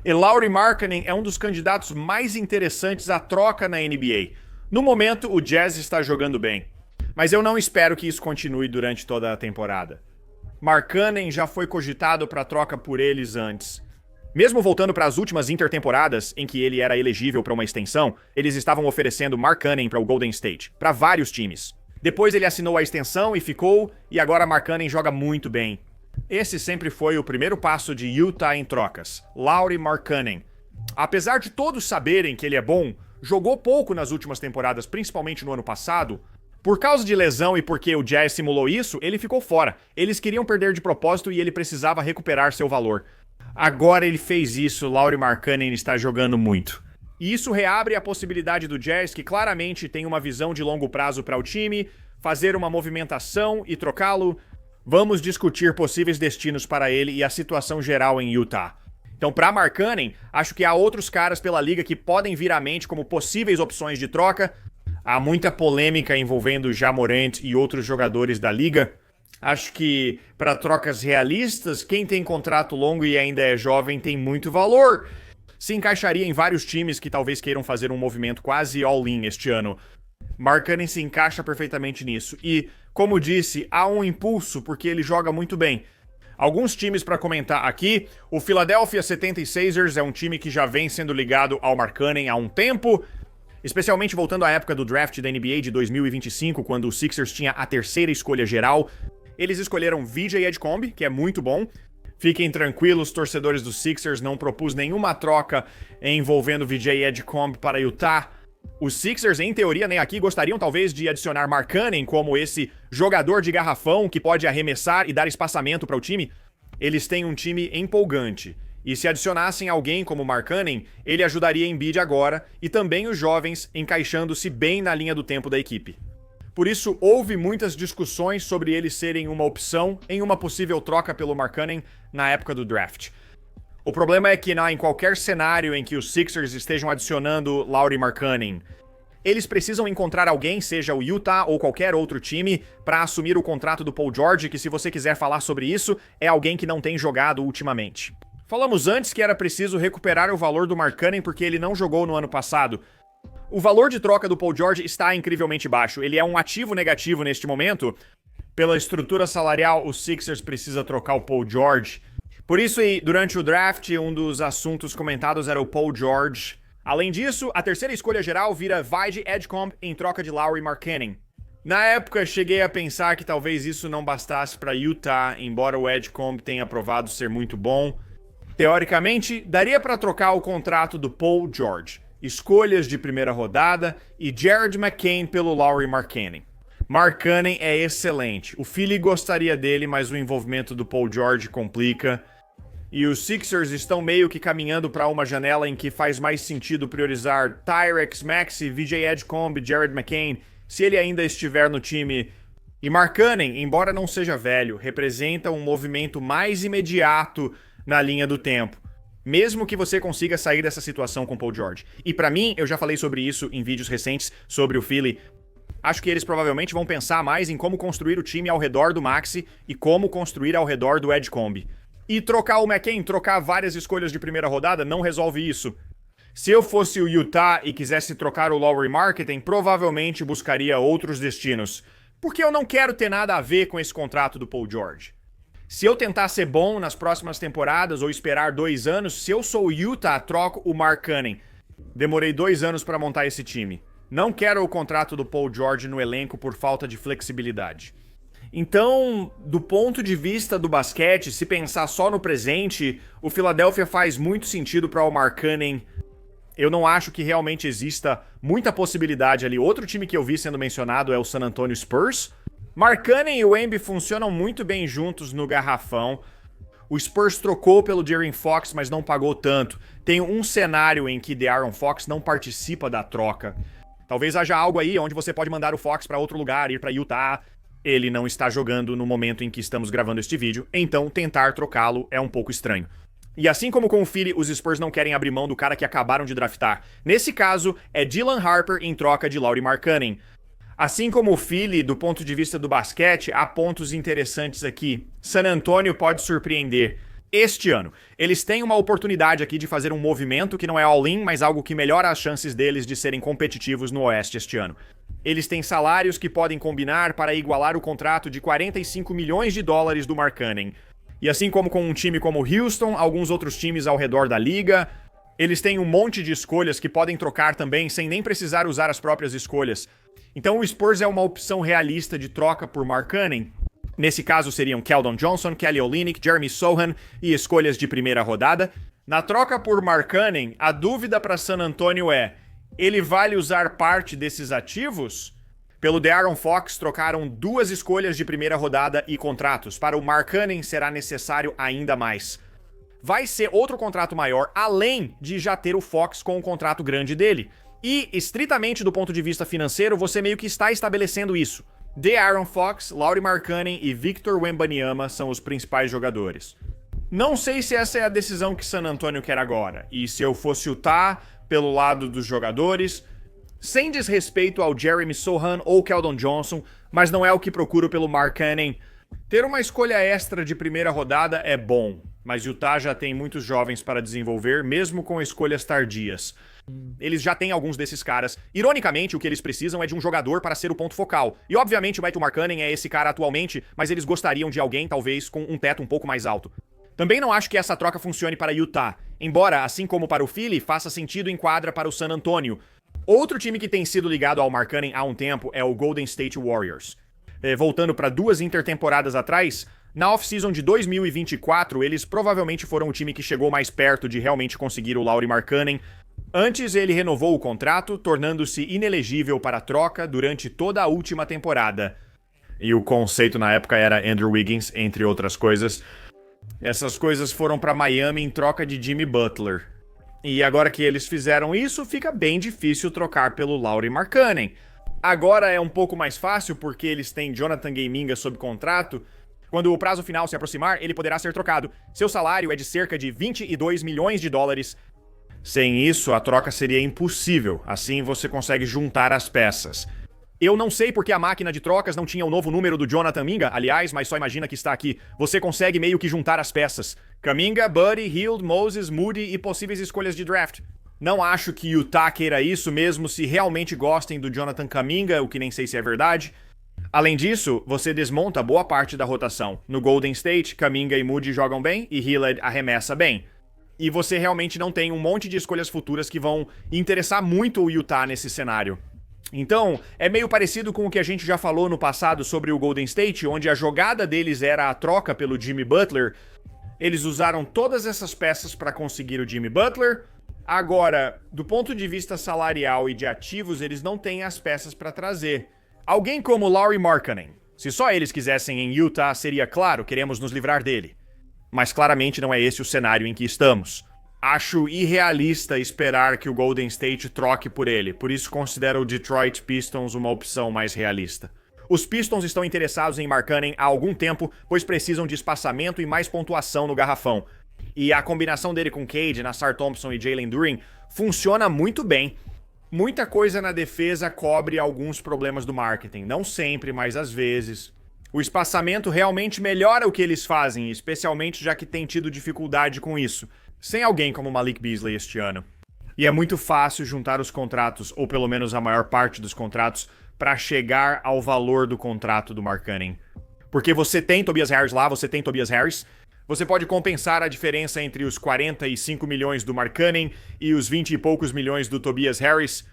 E Lauri Markkanen é um dos candidatos mais interessantes à troca na NBA. No momento, o Jazz está jogando bem, mas eu não espero que isso continue durante toda a temporada. Markkanen já foi cogitado para troca por eles antes. Mesmo voltando para as últimas intertemporadas, em que ele era elegível para uma extensão, eles estavam oferecendo Markkanen para o Golden State, para vários times. Depois ele assinou a extensão e ficou, e agora Markkanen joga muito bem. Esse sempre foi o primeiro passo de Utah em trocas, Lauri Markkanen. Apesar de todos saberem que ele é bom, jogou pouco nas últimas temporadas, principalmente no ano passado. Por causa de lesão e porque o Jazz simulou isso, ele ficou fora. Eles queriam perder de propósito e ele precisava recuperar seu valor. Agora ele fez isso, Lauri Markkanen está jogando muito. E isso reabre a possibilidade do Jazz, que claramente tem uma visão de longo prazo para o time, fazer uma movimentação e trocá-lo. Vamos discutir possíveis destinos para ele e a situação geral em Utah. Então, para Markkanen, acho que há outros caras pela liga que podem vir à mente como possíveis opções de troca. Há muita polêmica envolvendo Ja Morant e outros jogadores da liga. Acho que, para trocas realistas, quem tem contrato longo e ainda é jovem tem muito valor. Se encaixaria em vários times que talvez queiram fazer um movimento quase all-in este ano. Markkanen se encaixa perfeitamente nisso. E, como disse, há um impulso porque ele joga muito bem. Alguns times para comentar aqui. O Philadelphia 76ers é um time que já vem sendo ligado ao Markkanen há um tempo, especialmente voltando à época do draft da NBA de 2025, quando o Sixers tinha a terceira escolha geral. Eles escolheram VJ Edgecombe, que é muito bom. Fiquem tranquilos, torcedores dos Sixers, não propus nenhuma troca envolvendo VJ Edgecombe para Utah. Os Sixers, em teoria, nem aqui, gostariam talvez de adicionar Markkanen como esse jogador de garrafão que pode arremessar e dar espaçamento para o time. Eles têm um time empolgante. E se adicionassem alguém como Markkanen, ele ajudaria Embiid agora e também os jovens encaixando-se bem na linha do tempo da equipe. Por isso, houve muitas discussões sobre eles serem uma opção em uma possível troca pelo Markkanen na época do draft. O problema é que em qualquer cenário em que os Sixers estejam adicionando Lauri Markkanen, eles precisam encontrar alguém, seja o Utah ou qualquer outro time, para assumir o contrato do Paul George, que se você quiser falar sobre isso, é alguém que não tem jogado ultimamente. Falamos antes que era preciso recuperar o valor do Markkanen porque ele não jogou no ano passado. O valor de troca do Paul George está incrivelmente baixo. Ele é um ativo negativo neste momento. Pela estrutura salarial, os Sixers precisam trocar o Paul George. Por isso, durante o draft, um dos assuntos comentados era o Paul George. Além disso, a terceira escolha geral vira VJ Edgecombe em troca de Lauri Markkanen. Na época, cheguei a pensar que talvez isso não bastasse para Utah, embora o Edgecombe tenha provado ser muito bom. Teoricamente, daria para trocar o contrato do Paul George, escolhas de primeira rodada e Jared McCain pelo Lauri Markkanen. Markkanen é excelente. O Philly gostaria dele, mas o envolvimento do Paul George complica. E os Sixers estão meio que caminhando para uma janela em que faz mais sentido priorizar Tyrese Maxey, VJ Edgecombe, Jared McCain, se ele ainda estiver no time. E Markkanen, embora não seja velho, representa um movimento mais imediato na linha do tempo, mesmo que você consiga sair dessa situação com Paul George. E pra mim, eu já falei sobre isso em vídeos recentes sobre o Philly. Acho que eles provavelmente vão pensar mais em como construir o time ao redor do Maxey e como construir ao redor do Edgecombe. E trocar o McCain, trocar várias escolhas de primeira rodada, não resolve isso. Se eu fosse o Utah e quisesse trocar o Lauri Markkanen, provavelmente buscaria outros destinos. Porque eu não quero ter nada a ver com esse contrato do Paul George. Se eu tentar ser bom nas próximas temporadas ou esperar 2 anos, se eu sou o Utah, troco o Markkanen. Demorei 2 anos para montar esse time. Não quero o contrato do Paul George no elenco por falta de flexibilidade. Então, do ponto de vista do basquete, se pensar só no presente, o Philadelphia faz muito sentido para o Markkanen. Eu não acho que realmente exista muita possibilidade ali. Outro time que eu vi sendo mencionado é o San Antonio Spurs. Markkanen e o Embiid funcionam muito bem juntos no garrafão. O Spurs trocou pelo De'Aaron Fox, mas não pagou tanto. Tem um cenário em que De'Aaron Fox não participa da troca. Talvez haja algo aí onde você pode mandar o Fox para outro lugar, ir para Utah. Ele não está jogando no momento em que estamos gravando este vídeo, então tentar trocá-lo é um pouco estranho. E assim como com o Philly, os Spurs não querem abrir mão do cara que acabaram de draftar. Nesse caso, é Dylan Harper em troca de Lauri Markkanen. Assim como o Philly, do ponto de vista do basquete, há pontos interessantes aqui. San Antonio pode surpreender. Este ano. Eles têm uma oportunidade aqui de fazer um movimento que não é all-in, mas algo que melhora as chances deles de serem competitivos no Oeste este ano. Eles têm salários que podem combinar para igualar o contrato de 45 milhões de dólares do Markkanen. E assim como com um time como Houston, alguns outros times ao redor da liga, eles têm um monte de escolhas que podem trocar também sem nem precisar usar as próprias escolhas. Então o Spurs é uma opção realista de troca por Markkanen. Nesse caso seriam Keldon Johnson, Kelly Olynyk, Jeremy Sohan e escolhas de primeira rodada. Na troca por Markkanen, a dúvida para San Antonio é: ele vale usar parte desses ativos? Pelo De'Aaron Fox, trocaram 2 escolhas de primeira rodada e contratos. Para o Markkanen será necessário ainda mais. Vai ser outro contrato maior, além de já ter o Fox com um contrato grande dele. E, estritamente do ponto de vista financeiro, você meio que está estabelecendo isso. De'Aaron Fox, Lauri Markkanen e Victor Wembanyama são os principais jogadores. Não sei se essa é a decisão que San Antonio quer agora. E se eu fosse Utah, pelo lado dos jogadores, sem desrespeito ao Jeremy Sohan ou Keldon Johnson, mas não é o que procuro pelo Markkanen. Ter uma escolha extra de primeira rodada é bom, mas Utah já tem muitos jovens para desenvolver, mesmo com escolhas tardias. Eles já têm alguns desses caras. Ironicamente, o que eles precisam é de um jogador para ser o ponto focal. E obviamente o Matthew Markkanen é esse cara atualmente, mas eles gostariam de alguém, talvez, com um teto um pouco mais alto. Também não acho que essa troca funcione para Utah, embora, assim como para o Philly, faça sentido em quadra para o San Antonio. Outro time que tem sido ligado ao Markkanen há um tempo é o Golden State Warriors. Voltando para 2 intertemporadas atrás, na off-season de 2024, eles provavelmente foram o time que chegou mais perto de realmente conseguir o Lauri Markkanen. Antes, ele renovou o contrato, tornando-se inelegível para troca durante toda a última temporada. E o conceito na época era Andrew Wiggins, entre outras coisas. Essas coisas foram para Miami em troca de Jimmy Butler. E agora que eles fizeram isso, fica bem difícil trocar pelo Lauri Markkanen. Agora é um pouco mais fácil porque eles têm Jonathan Kuminga sob contrato. Quando o prazo final se aproximar, ele poderá ser trocado. Seu salário é de cerca de 22 milhões de dólares. Sem isso, a troca seria impossível. Assim você consegue juntar as peças. Eu não sei porque a máquina de trocas não tinha o novo número do Jonathan Kuminga, aliás, mas só imagina que está aqui. Você consegue meio que juntar as peças. Kuminga, Buddy, Hield, Moses, Moody e possíveis escolhas de draft. Não acho que Utah queira isso, mesmo se realmente gostem do Jonathan Kuminga, o que nem sei se é verdade. Além disso, você desmonta boa parte da rotação. No Golden State, Kuminga e Moody jogam bem e Hield arremessa bem. E você realmente não tem um monte de escolhas futuras que vão interessar muito o Utah nesse cenário. Então, é meio parecido com o que a gente já falou no passado sobre o Golden State, onde a jogada deles era a troca pelo Jimmy Butler. Eles usaram todas essas peças para conseguir o Jimmy Butler. Agora, do ponto de vista salarial e de ativos, eles não têm as peças para trazer. Alguém como Lauri Markkanen. Se só eles quisessem em Utah, seria claro, queremos nos livrar dele. Mas claramente não é esse o cenário em que estamos. Acho irrealista esperar que o Golden State troque por ele, por isso considero o Detroit Pistons uma opção mais realista. Os Pistons estão interessados em Markkanen há algum tempo, pois precisam de espaçamento e mais pontuação no garrafão. E a combinação dele com Cade, Nassar Thompson e Jalen Duren funciona muito bem. Muita coisa na defesa cobre alguns problemas do marketing, não sempre, mas às vezes. O espaçamento realmente melhora o que eles fazem, especialmente já que tem tido dificuldade com isso, sem alguém como Malik Beasley este ano. E é muito fácil juntar os contratos, ou pelo menos a maior parte dos contratos, para chegar ao valor do contrato do Markkanen. Porque você tem Tobias Harris lá, você tem Tobias Harris, você pode compensar a diferença entre os 45 milhões do Markkanen e os 20 e poucos milhões do Tobias Harris.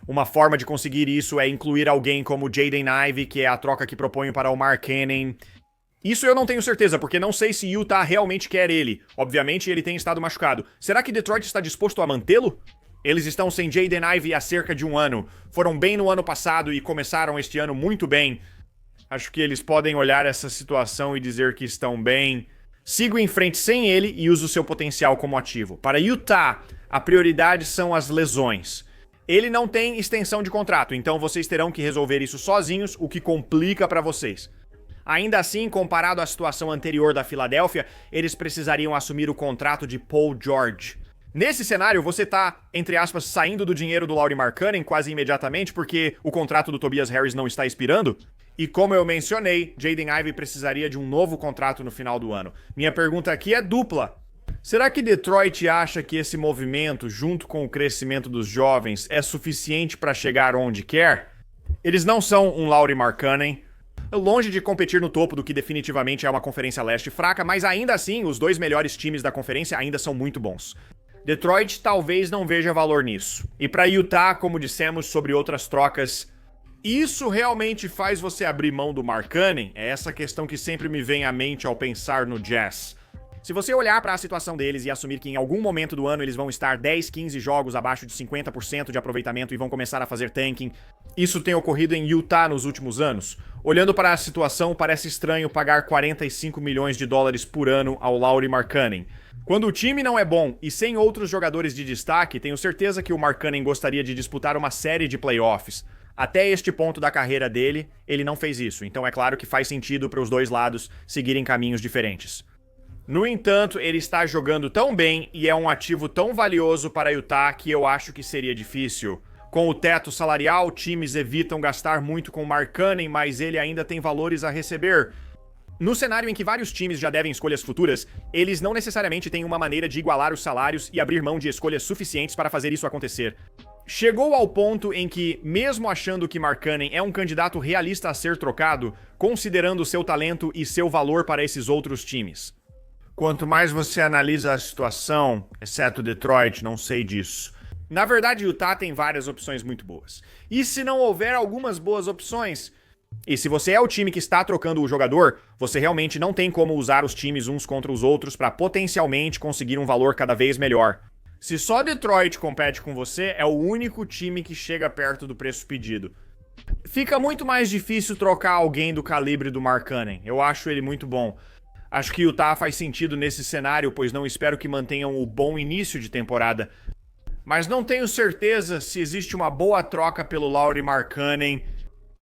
Uma forma de conseguir isso é incluir alguém como Jaden Ivey, que é a troca que proponho para o Markkanen. Isso eu não tenho certeza, porque não sei se Utah realmente quer ele. Obviamente ele tem estado machucado. Será que Detroit está disposto a mantê-lo? Eles estão sem Jaden Ivey há cerca de um ano. Foram bem no ano passado e começaram este ano muito bem. Acho que eles podem olhar essa situação e dizer que estão bem. Sigo em frente sem ele e uso seu potencial como ativo. Para Utah, a prioridade são as lesões. Ele não tem extensão de contrato, então vocês terão que resolver isso sozinhos, o que complica para vocês. Ainda assim, comparado à situação anterior da Filadélfia, eles precisariam assumir o contrato de Paul George. Nesse cenário, você tá, entre aspas, saindo do dinheiro do Lauri Markkanen quase imediatamente porque o contrato do Tobias Harris não está expirando? E como eu mencionei, Jaden Ivey precisaria de um novo contrato no final do ano. Minha pergunta aqui é dupla. Será que Detroit acha que esse movimento, junto com o crescimento dos jovens, é suficiente para chegar onde quer? Eles não são um Lauri Markkanen, longe de competir no topo do que definitivamente é uma Conferência Leste fraca, mas ainda assim, os dois melhores times da conferência ainda são muito bons. Detroit talvez não veja valor nisso. E para Utah, como dissemos sobre outras trocas, isso realmente faz você abrir mão do Markkanen? É essa questão que sempre me vem à mente ao pensar no Jazz. Se você olhar para a situação deles e assumir que em algum momento do ano eles vão estar 10, 15 jogos abaixo de 50% de aproveitamento e vão começar a fazer tanking, isso tem ocorrido em Utah nos últimos anos. Olhando para a situação, parece estranho pagar 45 milhões de dólares por ano ao Lauri Markkanen. Quando o time não é bom e sem outros jogadores de destaque, tenho certeza que o Markkanen gostaria de disputar uma série de playoffs. Até este ponto da carreira dele, ele não fez isso, então é claro que faz sentido para os dois lados seguirem caminhos diferentes. No entanto, ele está jogando tão bem e é um ativo tão valioso para Utah que eu acho que seria difícil. Com o teto salarial, times evitam gastar muito com Markkanen, mas ele ainda tem valores a receber. No cenário em que vários times já devem escolhas futuras, eles não necessariamente têm uma maneira de igualar os salários e abrir mão de escolhas suficientes para fazer isso acontecer. Chegou ao ponto em que, mesmo achando que Markkanen é um candidato realista a ser trocado, considerando seu talento e seu valor para esses outros times. Quanto mais você analisa a situação, exceto Detroit, não sei disso. Na verdade, Utah tem várias opções muito boas. E se não houver algumas boas opções? E se você é o time que está trocando o jogador, você realmente não tem como usar os times uns contra os outros para potencialmente conseguir um valor cada vez melhor. Se só Detroit compete com você, é o único time que chega perto do preço pedido. Fica muito mais difícil trocar alguém do calibre do Markkanen. Eu acho ele muito bom. Acho que Utah faz sentido nesse cenário, pois não espero que mantenham o bom início de temporada. Mas não tenho certeza se existe uma boa troca pelo Lauri Markkanen